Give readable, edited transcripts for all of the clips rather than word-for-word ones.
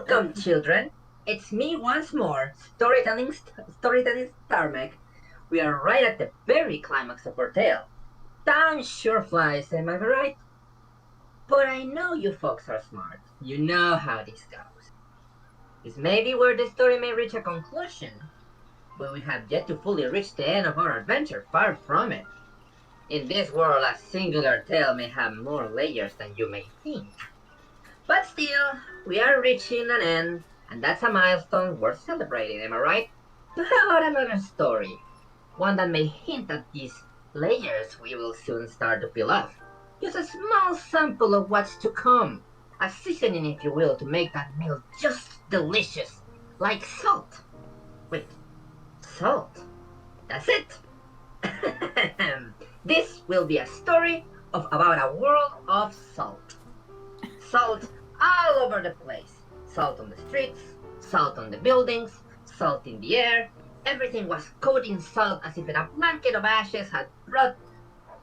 Welcome, children. It's me once more, storytelling Starmek. We are right at the very climax of our tale. Time sure flies, am I right? But I know you folks are smart. You know how this goes. This may be where the story may reach a conclusion, but we have yet to fully reach the end of our adventure. Far from it. In this world, a singular tale may have more layers than you may think. But still, we are reaching an end, and that's a milestone worth celebrating, am I right? So how about another story? One that may hint at these layers we will soon start to peel off. Just a small sample of what's to come. A seasoning, if you will, to make that meal just delicious. Like salt. Wait, salt? That's it! This will be a story about a world of salt. Salt all over the place. Salt on the streets, salt on the buildings, salt in the air. Everything was coated in salt as if a blanket of ashes had brought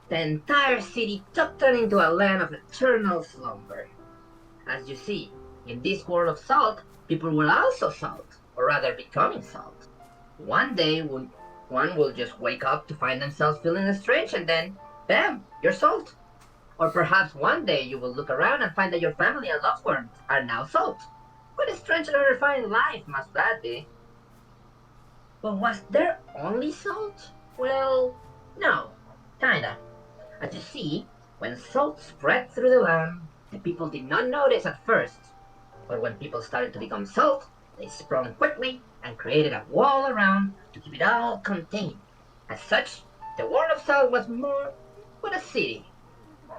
the entire city tucked into a land of eternal slumber. As you see, in this world of salt, people were also salt, or rather becoming salt. One day, one will just wake up to find themselves feeling strange and then, bam, you're salt. Or perhaps one day you will look around and find that your family and loved ones are now salt. What a strange and horrifying life must that be? But was there only salt? Well, no, kinda. As you see, when salt spread through the land, the people did not notice at first. But when people started to become salt, they sprung quickly and created a wall around to keep it all contained. As such, the world of salt was more but a city,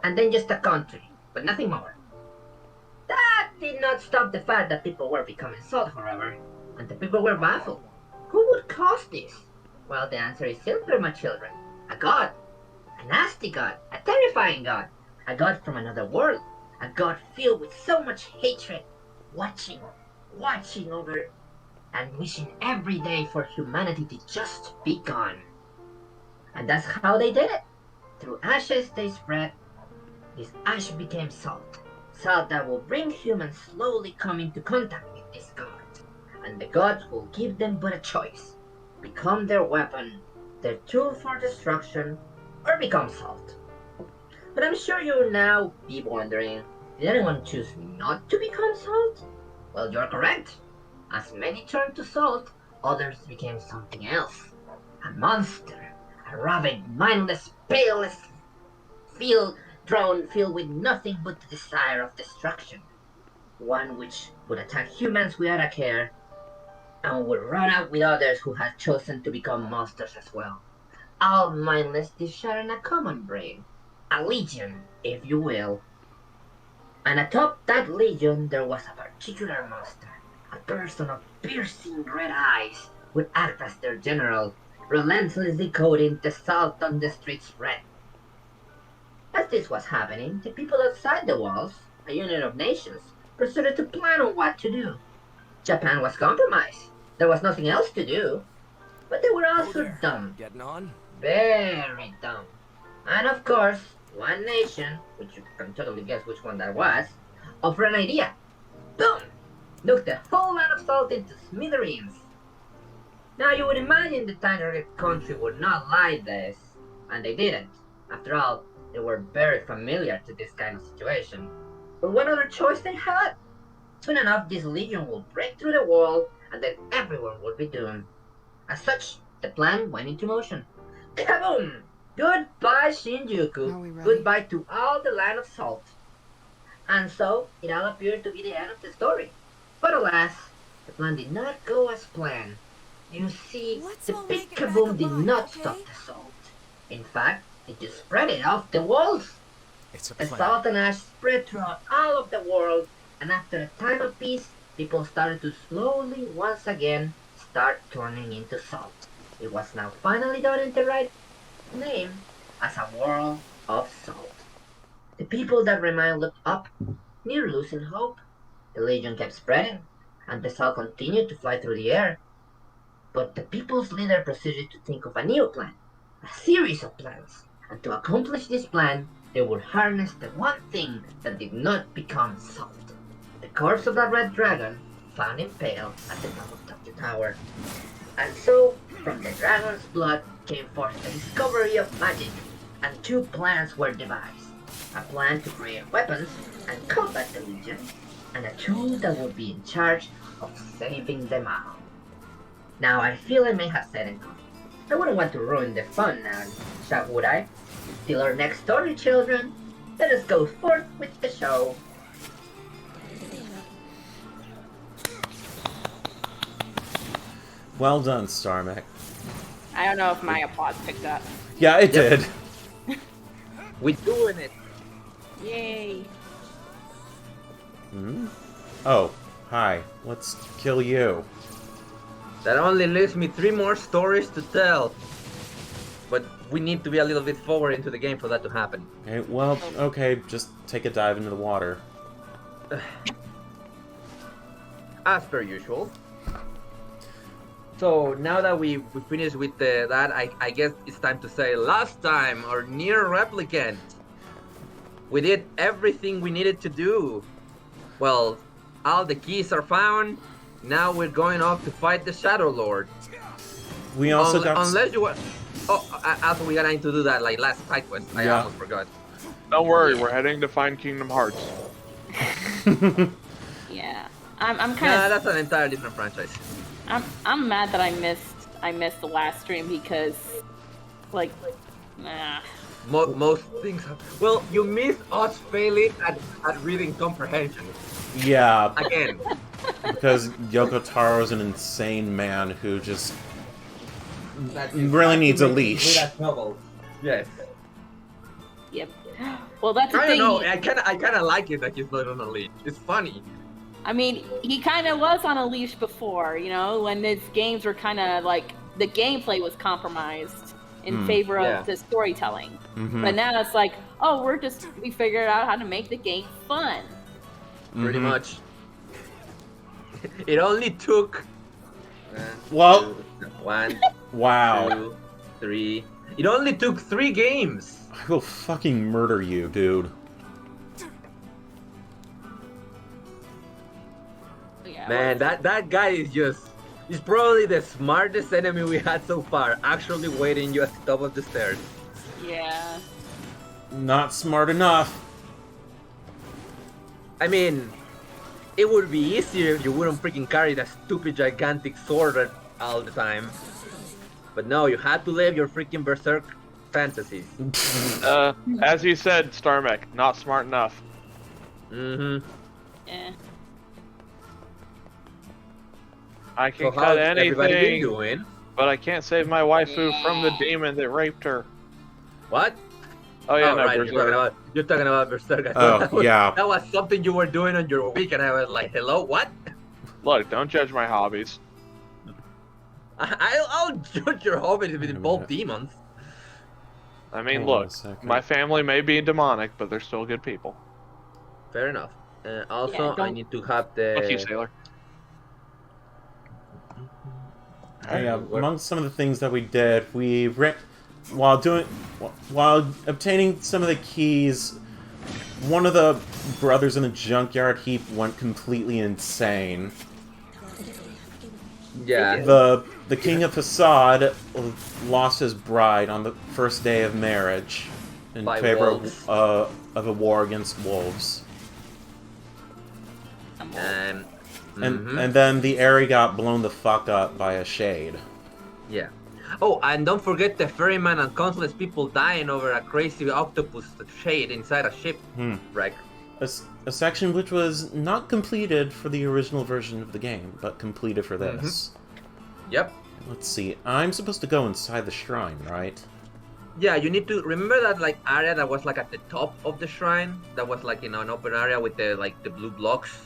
and then just a country, but nothing more. That did not stop the fact that people were becoming salt, however, and the people were baffled. Who would cause this? Well, the answer is simple, my children. A god. A nasty god. A terrifying god. A god from another world. A god filled with so much hatred. Watching over and wishing every day for humanity to just be gone. And that's how they did it. Through ashes they spread. This ash became salt. Salt that will bring humans slowly come into contact with this god. And the gods will give them but a choice. Become their weapon, their tool for destruction, or become salt. But I'm sure you'll now be wondering, did anyone choose not to become salt? Well, you're correct. As many turned to salt, others became something else. A monster, a rabid, mindless, baleless, filled with nothing but the desire of destruction. One which would attack humans without a care, and would run out with others who had chosen to become monsters as well. All mindless, sharing a common brain. A legion, if you will. And atop that legion there was a particular monster. A person of piercing red eyes would act as their general, relentlessly coating the salt on the streets red. As this was happening, the people outside the walls, a union of nations, proceeded to plan on what to do. Japan was compromised. There was nothing else to do. But they were also dumb. Getting on? Very dumb. And of course, one nation, which you can totally guess which one that was, offered an idea. Boom! Knocked the whole land of salt into smithereens. Now you would imagine the tiny country would not like this, and they didn't. After all, they were very familiar to this kind of situation. But what other choice they had? Soon enough, this legion will break through the wall, and then everyone will be doomed. As such, the plan went into motion. Kaboom! Goodbye, Shinjuku. Goodbye to all the land of salt. And so, it all appeared to be the end of the story. But alas, the plan did not go as planned. You see, the big kaboom did not stop the salt. In fact, it just spread it off the walls. The salt and ash spread throughout all of the world, and after a time of peace, people started to slowly once again start turning into salt. It was now finally done in the right name as a world of salt. The people that remained looked up, near losing hope. The legion kept spreading, and the salt continued to fly through the air. But the people's leader proceeded to think of a new plan, a series of plans, and to accomplish this plan, they would harness the one thing that did not become salt. The corpse of that red dragon, found impaled at the top of the tower. And so, from the dragon's blood came forth the discovery of magic, and two plans were devised. A plan to create weapons and combat the Legion, and a tool that would be in charge of saving them all. Now I feel I may have said enough. I wouldn't want to ruin the fun now, would I? Till our next story, children, let us go forth with the show. Well done, Starmek. I don't know if my applause picked up. Yeah, it did. We're doing it. Yay. Hmm? Oh, hi. Let's kill you. That only leaves me 3 more stories to tell. But we need to be a little bit forward into the game for that to happen. Okay, well, okay, just take a dive into the water. As per usual. So now that we finished with that, I guess it's time to say last time, or NieR Replicant. We did everything we needed to do. Well, all the keys are found. Now we're going off to fight the Shadow Lord. We also got... Unless you want... Oh, also we gotta need to do that like last side quest. I almost forgot. Don't worry, we're heading to find Kingdom Hearts. Yeah. I'm kind of... Nah, that's an entirely different franchise. I'm mad that I missed the last stream because, like, nah. Most things. Well, you missed us failing at reading comprehension. Yeah. Again. Because Yoko Taro's an insane man who just really needs a leash. Yes. Yep. Well, that's the I thing. don't know. I kind of like it that he's not on a leash. It's funny. I mean, he kind of was on a leash before, you know, when his games were kind of like the gameplay was compromised in favor of the storytelling. But now it's like, oh, we figured out how to make the game fun. Pretty much. It only took. Well, 1, wow. 2, 3. It only took 3 games. I will fucking murder you, dude. Yeah, Man, that guy is just... He's probably the smartest enemy we had so far, actually waiting you at the top of the stairs. Yeah. Not smart enough. I mean, it would be easier if you wouldn't freaking carry that stupid gigantic sword all the time. But no, you had to live your freaking berserk fantasies. As you said, Starmek, not smart enough. Mm-hmm. Yeah. I can So cut how's everybody been anything, doing? but I can't save my waifu from the demon that raped her. What? Oh yeah, Oh, no, right, Berserk. you're talking about Berserk. I Oh, thought yeah. That was something you were doing on your week, and I was like, hello, what? Look, don't judge my hobbies. I'll judge your hobbies if it involves demons. I mean, Hold on a look, second. my family may be demonic, but they're still good people. Fair enough. Also, Yeah, I don't- need to have the... Fuck you, Sailor. Yeah, among some of the things that we did, while obtaining some of the keys, one of the brothers in the junkyard heap went completely insane. Yeah. The king of Facade lost his bride on the first day of marriage in By favor wolves. of a war against wolves. And And then the area got blown the fuck up by a shade. yeah. Oh, and don't forget the ferryman and countless people dying over a crazy octopus shade inside a ship wreck. A section which was not completed for the original version of the game, but completed for this. Yep. Let's see, I'm supposed to go inside the shrine, right? Yeah, you need to remember that like area that was like at the top of the shrine. That was like, you know, an open area with the blue blocks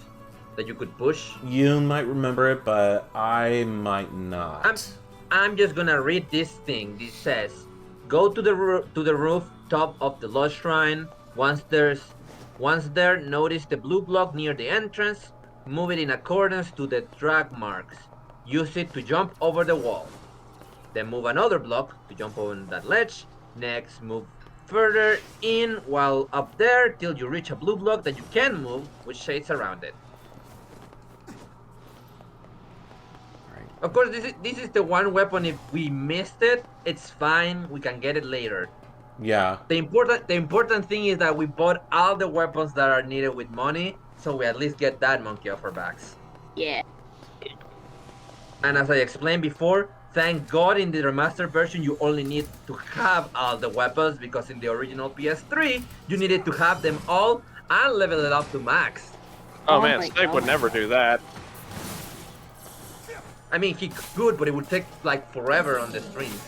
that you could push. You might remember it, but I might not. I'm just gonna read this thing. This says, go to the roof top of the lost shrine. Once there, notice the blue block near the entrance. Move it in accordance to the drag marks. Use it to jump over the wall. Then move another block to jump over that ledge. Next, move further in while up there till you reach a blue block that you can move with shades around it. Of course, this is the one weapon. If we missed it, it's fine. We can get it later. Yeah. The important thing is that we bought all the weapons that are needed with money, so we at least get that monkey off our backs. Yeah. And as I explained before, thank God in the remastered version you only need to have all the weapons, because in the original PS3 you needed to have them all and level it up to max. Oh, Oh man, my Snake would God. never do that. I mean, he could, but it would take like forever on the streams.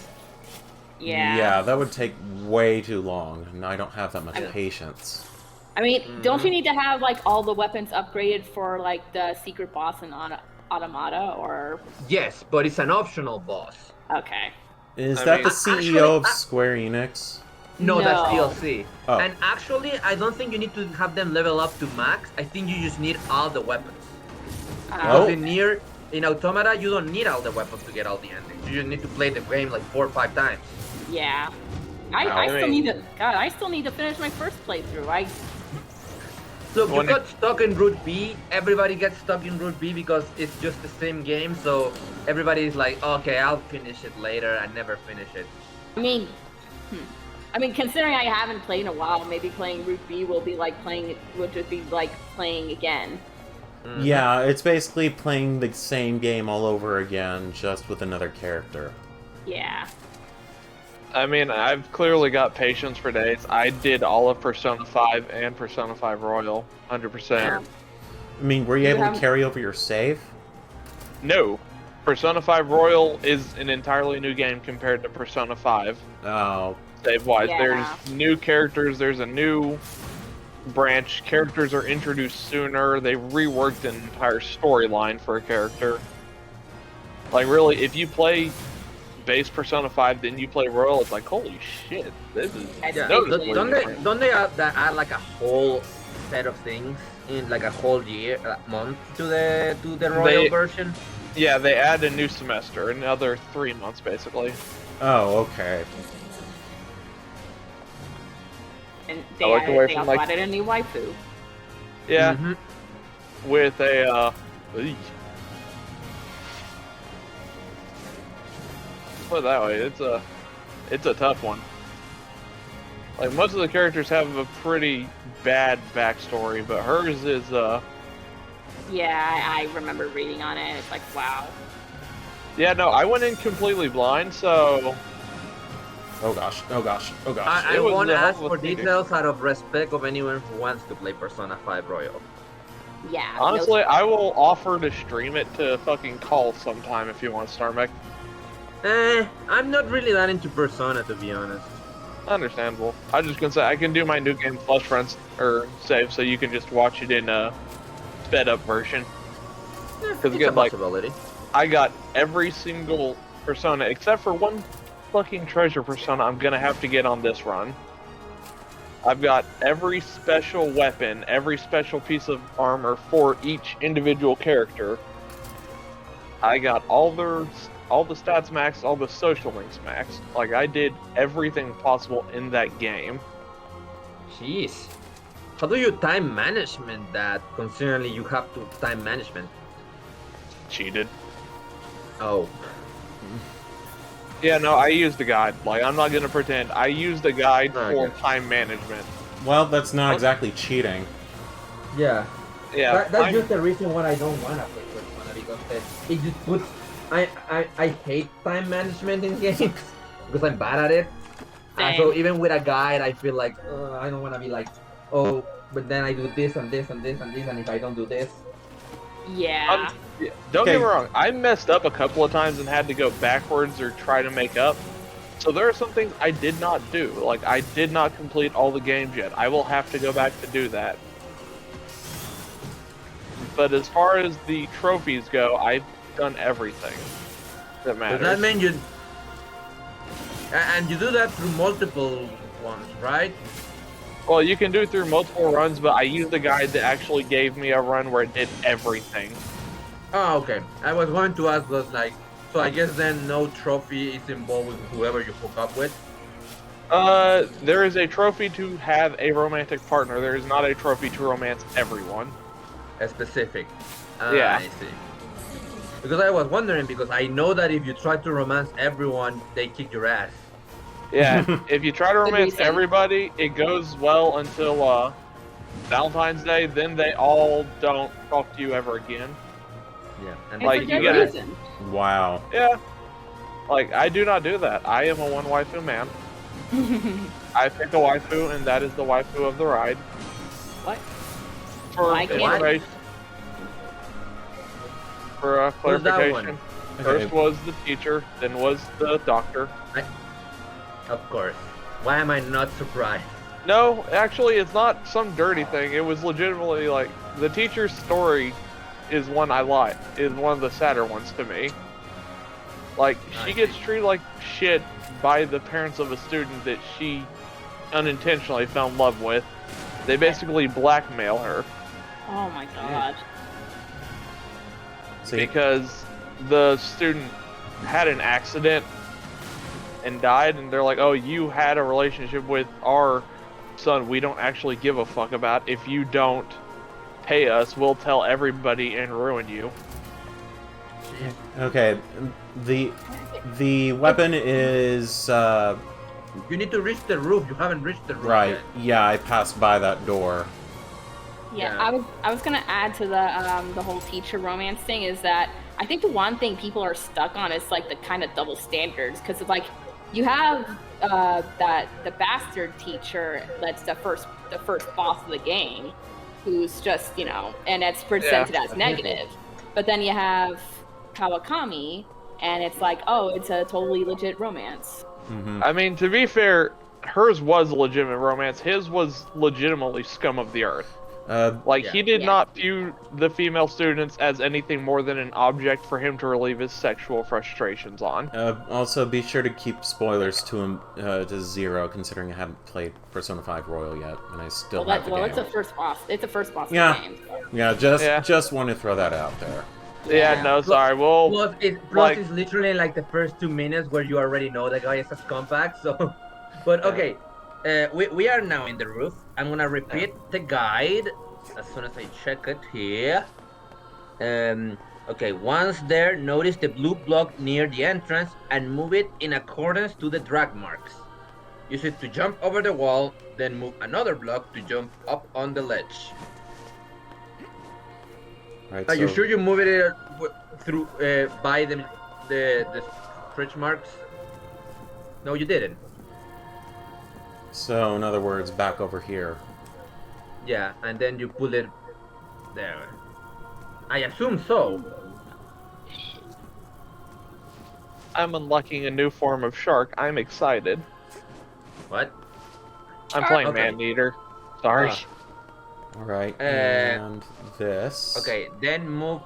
Yeah. Yeah, that would take way too long, and I don't have that much I know. patience. I mean, don't you need to have like all the weapons upgraded for like the secret boss in Automata or? Yes, but it's an optional boss. Okay. Is I that mean- the CEO Actually, of Square Enix? No, No. that's DLC. Oh. And actually, I don't think you need to have them level up to max. I think you just need all the weapons. Oh. Because in NieR, in Automata, you don't need all the weapons to get all the endings. You just need to play the game like 4 or 5 times. Yeah. I I still mean- need to. God, I still need to finish my first playthrough. Look, you When got stuck in Route B. Everybody gets stuck in Route B because it's just the same game. So everybody's like, okay, I'll finish it later. I never finish it. I mean, considering I haven't played in a while, maybe playing Route B will be like playing. Would just be like playing again. Yeah, it's basically playing the same game all over again, just with another character. Yeah. I mean, I've clearly got patience for days. I did all of Persona 5 and Persona 5 Royal, 100%. I mean, were you You able to haven't- carry over your save? No, Persona 5 Royal is an entirely new game compared to Persona 5, Oh, save-wise. Yeah. There's new characters, there's a new branch, characters are introduced sooner, they reworked an entire storyline for a character. Like, really, if you play base Persona 5, then you play Royal, it's like, holy shit, this is That's Yeah, basically noticeably don't different. they add like a whole set of things in like a whole year, month to the Royal They- version? Yeah, they add a new semester, another 3 months, basically. oh, okay. And I like the way they from, also like- added a new waifu. Yeah, Mhm. with a, eek. Put it that way, it's a tough one. Like, most of the characters have a pretty bad backstory, but hers is, Yeah, I remember reading on it. It's like, wow. yeah, no, I went in completely blind, so Oh gosh, oh gosh, oh gosh. I It was won't a hell ask of a for thing, dude. details out of respect of anyone who wants to play Persona 5 Royal. Yeah. honestly, I will offer to stream it to fucking call sometime if you want, Starmech. I'm not really that into Persona, to be honest. Understandable. I was just gonna say, I can do my new game plus friends, or save, so you can just watch it in a sped up version. It's again, a like- possibility. I got every single Persona, except for one fucking treasure Persona I'm gonna have to get on this run. I've got every special weapon, every special piece of armor for each individual character. I got all the stats maxed, all the social links maxed. Like, I did everything possible in that game. Jeez. How do you time management that, considering you have to time management? Cheated. Oh. Yeah, no, I used a guide. Like, I'm not gonna pretend. I used a guide Oh, for okay. time management. Well, that's not exactly cheating. Yeah. Yeah, That's time- just the reason why I don't want to play Persona, because it just puts... I hate time management in games, because I'm bad at it. So Same. even with a guide, I feel like, I don't want to be like, oh, but then I do this and this and this and this, and if I don't do this... Yeah. Yeah, don't Okay. get me wrong, I messed up a couple of times and had to go backwards or try to make up. So there are some things I did not do. Like, I did not complete all the games yet. I will have to go back to do that. But as far as the trophies go, I've done everything that Does matters. that mean you... And you do that through multiple ones, right? Well, you can do it through multiple runs, but I used a guide that actually gave me a run where it did everything. Oh, okay. I was going to ask, was like, so I guess then no trophy is involved with whoever you hook up with? There is a trophy to have a romantic partner. There is not a trophy to romance everyone. A specific. Yeah. I see. Because I was wondering, because I know that if you try to romance everyone, they kick your ass. Yeah, if you try to Good romance reason. everybody, it goes well until Valentine's Day. Then they all don't talk to you ever again. Yeah, and Like, for you good gotta- reason. Wow. Yeah. Like, I do not do that. I am a one waifu man. I pick a waifu, and that is the waifu of the ride. What? For Why can't- information. For Who's that clarification. one? First was the teacher, then was the doctor. Of course. Why am I not surprised? No, actually, it's not some dirty thing. It was legitimately like the teacher's story is one I like. Is one of the sadder ones to me. Like she gets treated like shit by the parents of a student that she unintentionally fell in love with. They basically blackmail her Oh my god. See, because the student had an accident and died, and they're like, "Oh, you had a relationship with our son. We don't actually give a fuck about. If you don't pay us, we'll tell everybody and ruin you." okay, the weapon is You need to reach the roof. You haven't reached the roof right. yet. Yeah, I passed by that door. Yeah, Yeah. I was gonna add to the whole teacher romance thing is that I think the one thing people are stuck on is like the kind of double standards because like you have that the bastard teacher that's the first boss of the game, who's just and it's presented as negative, but then you have Kawakami, and it's like it's a totally legit romance. Mm-hmm. I mean, to be fair, hers was a legitimate romance. His was legitimately scum of the earth. Like, he did Yeah. not view the female students as anything more than an object for him to relieve his sexual frustrations on. Also, be sure to keep spoilers to 0, considering I haven't played Persona 5 Royal yet, and I still have the game. It's a first boss. It's a first boss Yeah. of the game. So. Yeah, just want to throw that out there. Yeah, no, sorry. Well, Plus, like- it's literally like the first 2 minutes where you already know the guy is a scumbag. So, but okay, we are now in the roof. I'm gonna repeat the guide as soon as I check it here. Okay, once there, notice the blue block near the entrance and move it in accordance to the drag marks. Use it to jump over the wall, then move another block to jump up on the ledge. Right, Are you so- sure you move it through by the stretch marks? No, you didn't. So, in other words, back over here. Yeah, and then you pull it there. I assume so. I'm unlocking a new form of shark. I'm excited. What? I'm playing Okay. Man-Eater. Sorry. Alright, and this. Okay, then move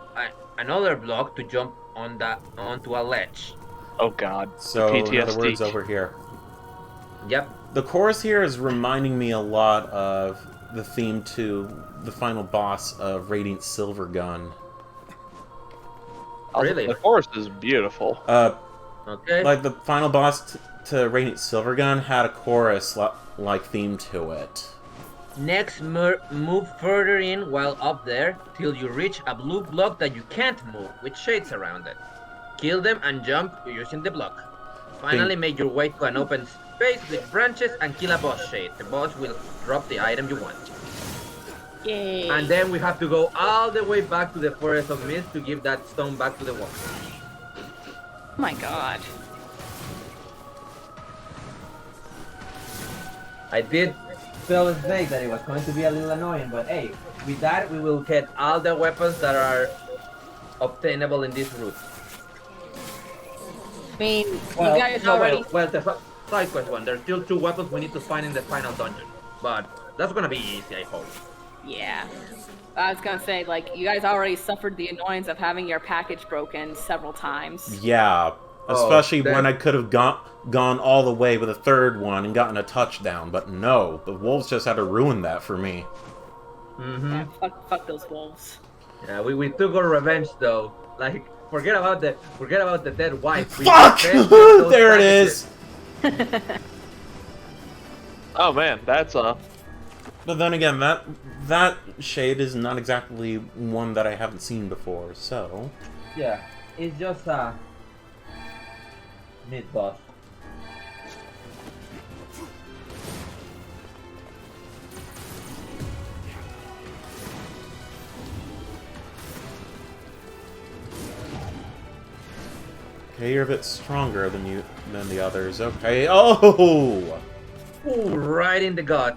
another block to jump onto a ledge. Oh god. So, in other PTSD. words, over here. Yep. The chorus here is reminding me a lot of the theme to the final boss of Radiant Silver Gun. Really? The forest is beautiful. Okay. Like, the final boss to Radiant Silver Gun had a chorus like theme to it. Next, move further in while up there till you reach a blue block that you can't move with shades around it. Kill them and jump using the block. Finally, make your way to an open space with branches and kill a boss shade. The boss will drop the item you want. Yay. And then we have to go all the way back to the Forest of Mist to give that stone back to the wall. Oh my god. I did tell Snake that it was going to be a little annoying, but hey, with that we will get all the weapons that are obtainable in this route. I mean, you guys already. The side quest one. There's still 2 weapons we need to find in the final dungeon, but that's gonna be easy, I hope. Yeah. I was gonna say, like, you guys already suffered the annoyance of having your package broken several times. Yeah, especially that- when I could have gone all the way with a third one and gotten a touchdown, but no, the wolves just had to ruin that for me. Yeah, fuck those wolves. Yeah, we took our revenge though. Like, forget about the dead wife. We Fuck! revenged those There it packages. is! Oh man, that's But then again, that shade is not exactly one that I haven't seen before, so... Yeah. It's just a mid boss. Okay, you're a bit stronger than the others. Okay. Oh! Ooh, right in the gut.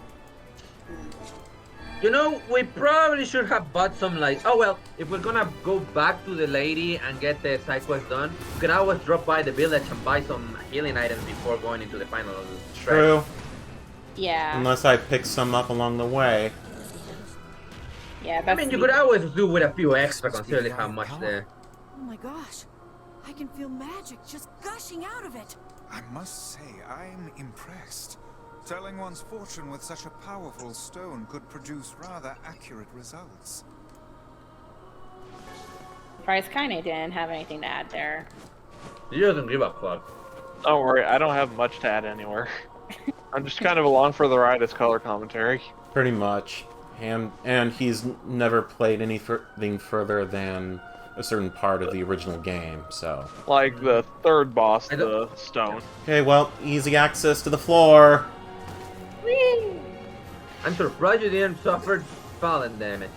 You know, we probably should have bought some like. Oh well, if we're gonna go back to the lady and get the side quest done, we can always drop by the village and buy some healing items before going into the final stretch. True. Yeah. Unless I pick some up along the way. Yeah, I that's mean, you could always do with a few extra, considering how much the. Oh my gosh. I can feel magic just gushing out of it. I must say, I'm impressed. Telling one's fortune with such a powerful stone could produce rather accurate results. Price kinda didn't have anything to add there. He doesn't give a fuck. Don't worry, I don't have much to add anywhere. I'm just kind of along for the ride as color commentary. Pretty much. And he's never played anything further than a certain part of the original game, so... Like the third boss, the stone. Okay, well, easy access to the floor. Whee! I'm surprised you didn't suffer fallen damage.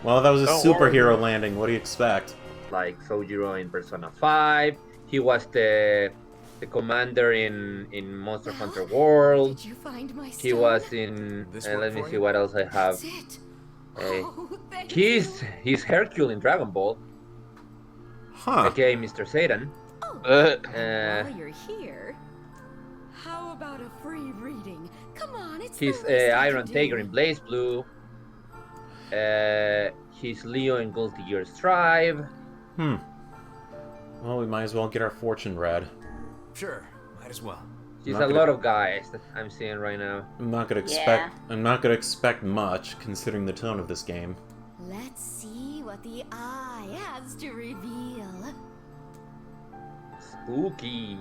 Well, that was a Don't superhero worry. landing. What do you expect? Like Sojiro in Persona 5. He was the commander in Monster Hunter World. Did you find my stone? He was in. Let me see what else I have. That's it. Hey. Oh, thank He's Hercule in Dragon Ball, Huh. aka Mr. Satan. While you're here, how about a free reading? Come on, it's He's the least I Iron can Tiger do. in Blaze Blue. He's Leo in Guilty Gear Strive. Well, we might as well get our fortune read. Sure, might as well. He's Not a gonna- lot of guys that I'm seeing right now. I'm not gonna expect. Yeah. I'm not gonna expect much, considering the tone of this game. Let's see what the eye has to reveal. Spooky.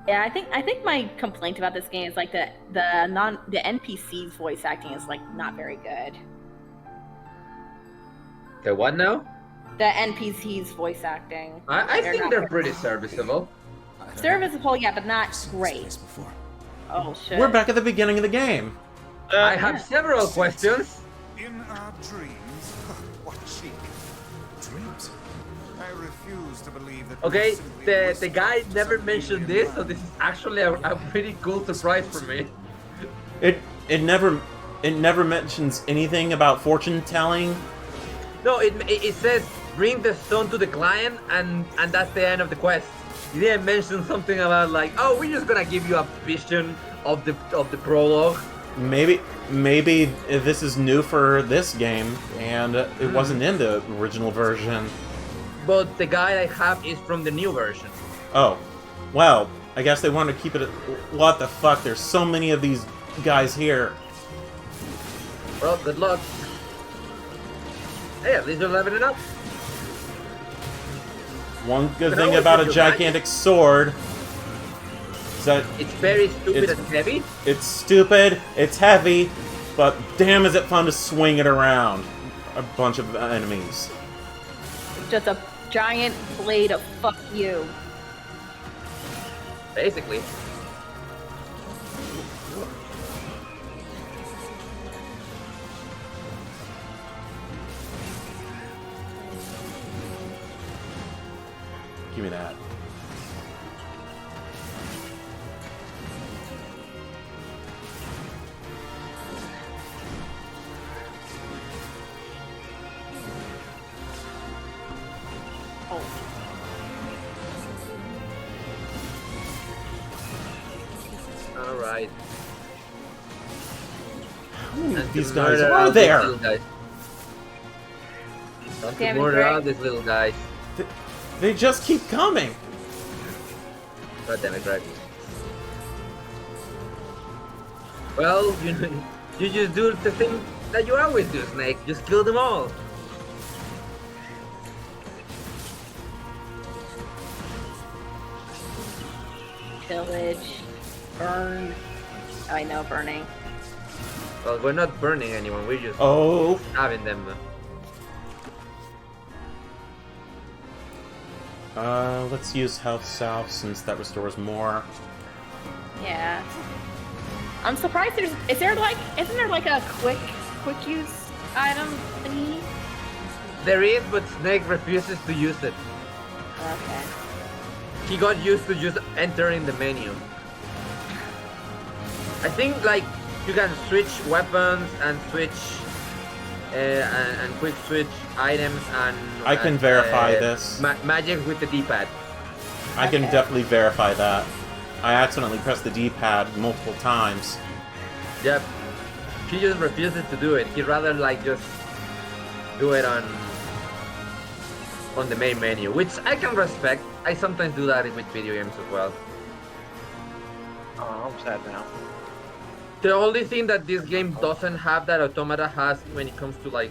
Yeah, I think my complaint about this game is like the NPC's voice acting is like not very good. The what now? The NPC's voice acting. I think not they're very- pretty serviceable. Serviceable, yeah, but not great. Before. Oh shit. We're back at the beginning of the game. I have several questions. In our dreams? What cheek. Dreams. I refuse to believe that. Okay, we simply the whisper guy never something mentioned in this, so mind. this is actually a pretty cool surprise for me. It never mentions anything about fortune telling. No, it says bring the stone to the client, and that's the end of the quest. You didn't mention something about like, oh, we're just gonna give you a vision of the prologue. Maybe this is new for this game, and it wasn't in the original version. But the guide I have is from the new version. Oh, well, I guess they wanted to keep it. What the fuck? There's so many of these guys here. Well, good luck. Hey, at least you're leveling up. One good But thing how about is a it your gigantic sword is that It's very stupid It's- and heavy. it's stupid, it's heavy, but damn is it fun to swing it around a bunch of enemies. Just a giant blade of fuck you. Basically. Give me that. Oh. All right. How many of To these guys murder are all these there? little guys. Don't Damn it, murder Greg. all these little guys. They just keep coming. God damn it, Greg. Well, you just do the thing that you always do, Snake. Just kill them all. Pillage. Burn. Oh, I know, burning. Well, we're not burning anyone. We're just Oh, having them. Let's use Health Salve since that restores more. Yeah. I'm surprised isn't there like a quick use item thingy? There is, but Snake refuses to use it. Okay. He got used to just entering the menu. I think like you can switch weapons and switch and quick switch items and I can verify this. Magic with the D-pad. I can definitely verify that. I accidentally pressed the D-pad multiple times. Yep. He just refuses to do it. He'd rather like just do it on the main menu, which I can respect. I sometimes do that with video games as well. Oh, I'm sad now. The only thing that this game doesn't have that Automata has when it comes to like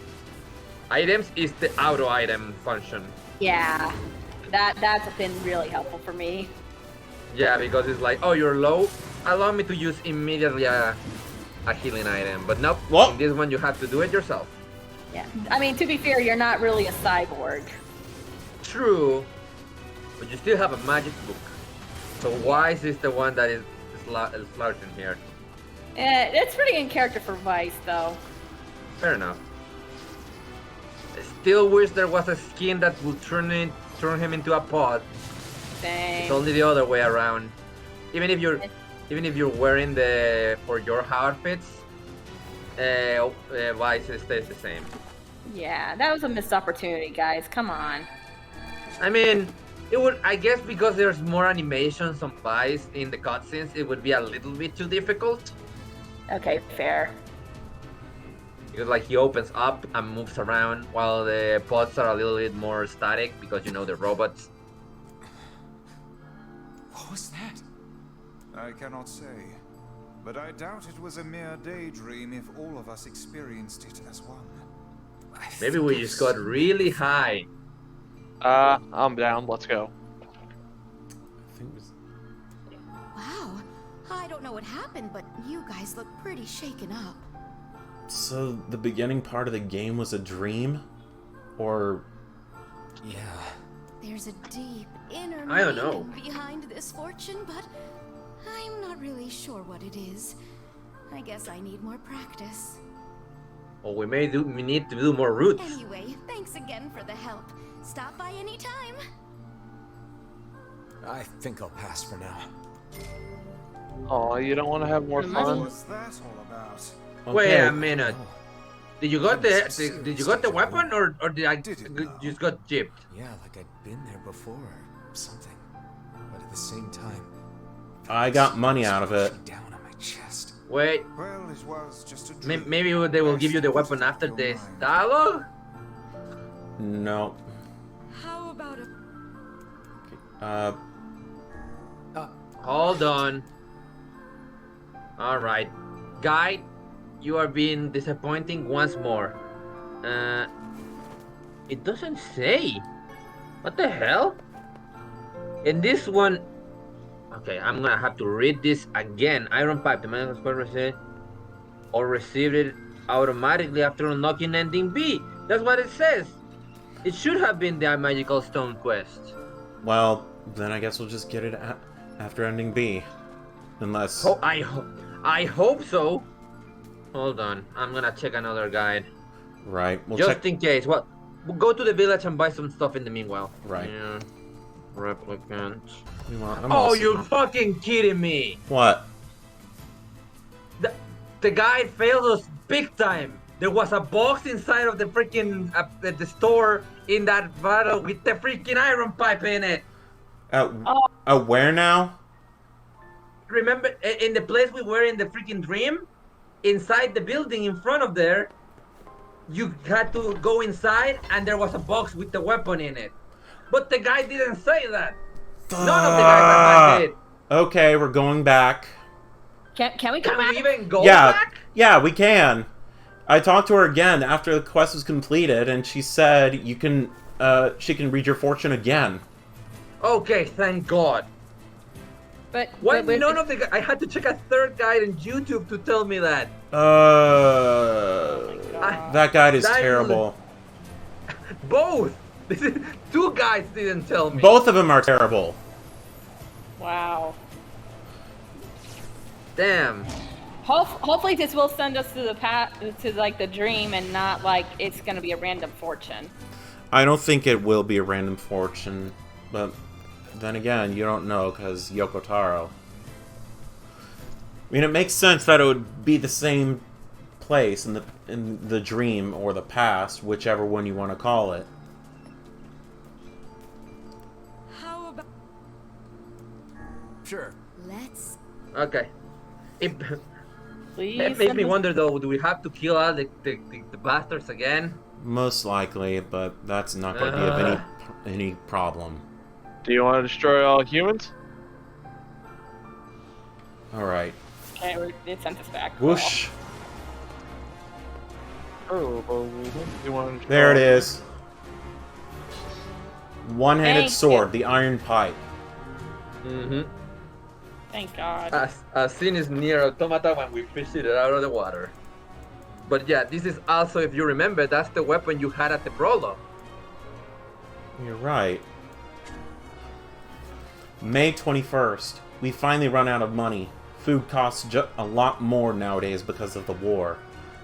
items is the auto item function. Yeah. That's been really helpful for me. Yeah, because it's like, oh, you're low, allow me to use immediately a healing item. But nope, in this one you have to do it yourself. Yeah. I mean, to be fair, you're not really a cyborg. True, but you still have a magic book. So Wise is the one that is slouching here. It's pretty in character for Vice, though. Fair enough. I still wish there was a skin that would turn him into a pod. Dang. It's only the other way around. Even if you're wearing for your outfits, Vice stays the same. Yeah, that was a missed opportunity, guys. Come on. I mean, it would. I guess because there's more animations on Vice in the cutscenes, it would be a little bit too difficult. Okay, fair. Because like he opens up and moves around, while the pods are a little bit more static because you know the robots. What was that? I cannot say, but I doubt it was a mere daydream if all of us experienced it as one. Maybe we just got really high. I'm down. Let's go. Wow. I don't know what happened, but you guys look pretty shaken up. So the beginning part of the game was a dream? Or... Yeah. There's a deep inner I don't know. meaning behind this fortune, but I'm not really sure what it is. I guess I need more practice. Or we need to do more routes. Anyway, thanks again for the help. Stop by any time. I think I'll pass for now. Oh, you don't want to have more What fun? was that all about? Wait Okay. a minute. Did you got the weapon or did I just got gypped? Yeah, like I'd been there before or something. But at the same time, I got money out of it. down on my chest. Wait, Well, it was just a dream. maybe they will give you the weapon after this dialogue? No. How about a Hold on. Alright. Guide, you are being disappointing once more. It doesn't say. What the hell? In this one... Okay, I'm gonna have to read this again. Iron Pipe, the man was received or received it automatically after unlocking ending B. That's what it says. It should have been the Magical Stone quest. Well, then I guess we'll just get it after ending B. Unless... Oh, I hope so. Hold on, I'm gonna check another guide. Right. We'll Just check... in case. Well, we'll go to the village and buy some stuff in the meanwhile. Right. NieR Replicant. I'm Oh, also- you're fucking kidding me! What? The guide failed us big time. There was a box inside of the freaking the store in that battle with the freaking iron pipe in it. Where now? Remember, in the place we were in the freaking dream, inside the building in front of there, you had to go inside, and there was a box with the weapon in it. But the guy didn't say that. None of the guys did. Okay, we're going back. Can we come Can back? we even go Yeah, back? yeah, we can. I talked to her again after the quest was completed, and she said you can. She can read your fortune again. Okay, thank God. But Why none of the I had to check a third guide on YouTube to tell me that. That guide is That- terrible. Both. This is, two guys didn't tell me. Both of them are terrible. Wow. Damn. Hopefully this will send us to the dream and not like it's gonna be a random fortune. I don't think it will be a random fortune, but then again, you don't know because Yoko Taro. I mean, it makes sense that it would be the same place in the dream or the past, whichever one you want to call it. How about... Sure. Let's... Okay. It Please makes me wonder though, do we have to kill all the bastards again? Most likely, but that's not going to be of any problem. Do you want to destroy all humans? Alright. Okay, it sent us back. Whoosh. You want to There it is. One-handed Thank sword, the iron pipe. Mm-hmm. Thank God. As seen as NieR Automata when we fished it out of the water. But yeah, this is also, if you remember, that's the weapon you had at the prologue. You're right. May 21st. We finally run out of money. Food costs a lot more nowadays because of the war.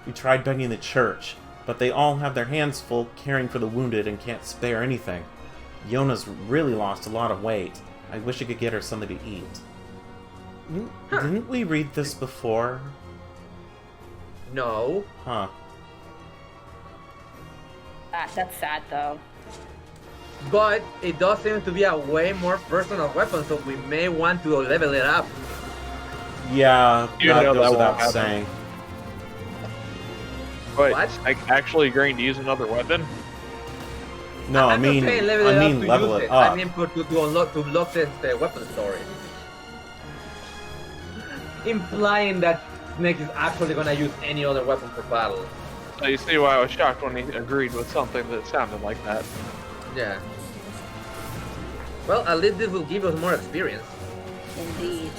We tried begging the church, but they all have their hands full caring for the wounded and can't spare anything. Yona's really lost a lot of weight. I wish I could get her something to eat. Didn't we read this before? No. Huh. That's sad though. But it does seem to be a way more personal weapon, so we may want to level it up. Yeah, You that know goes that without won't happen. saying. Wait, What? actually agreeing to use another weapon? No, I I'm not mean, saying level use it up. I mean to unlock the weapon story. Implying that Snake is actually gonna use any other weapon for battle. So you see why I was shocked when he agreed with something that sounded like that. Yeah. Well, at least this will give us more experience. Indeed.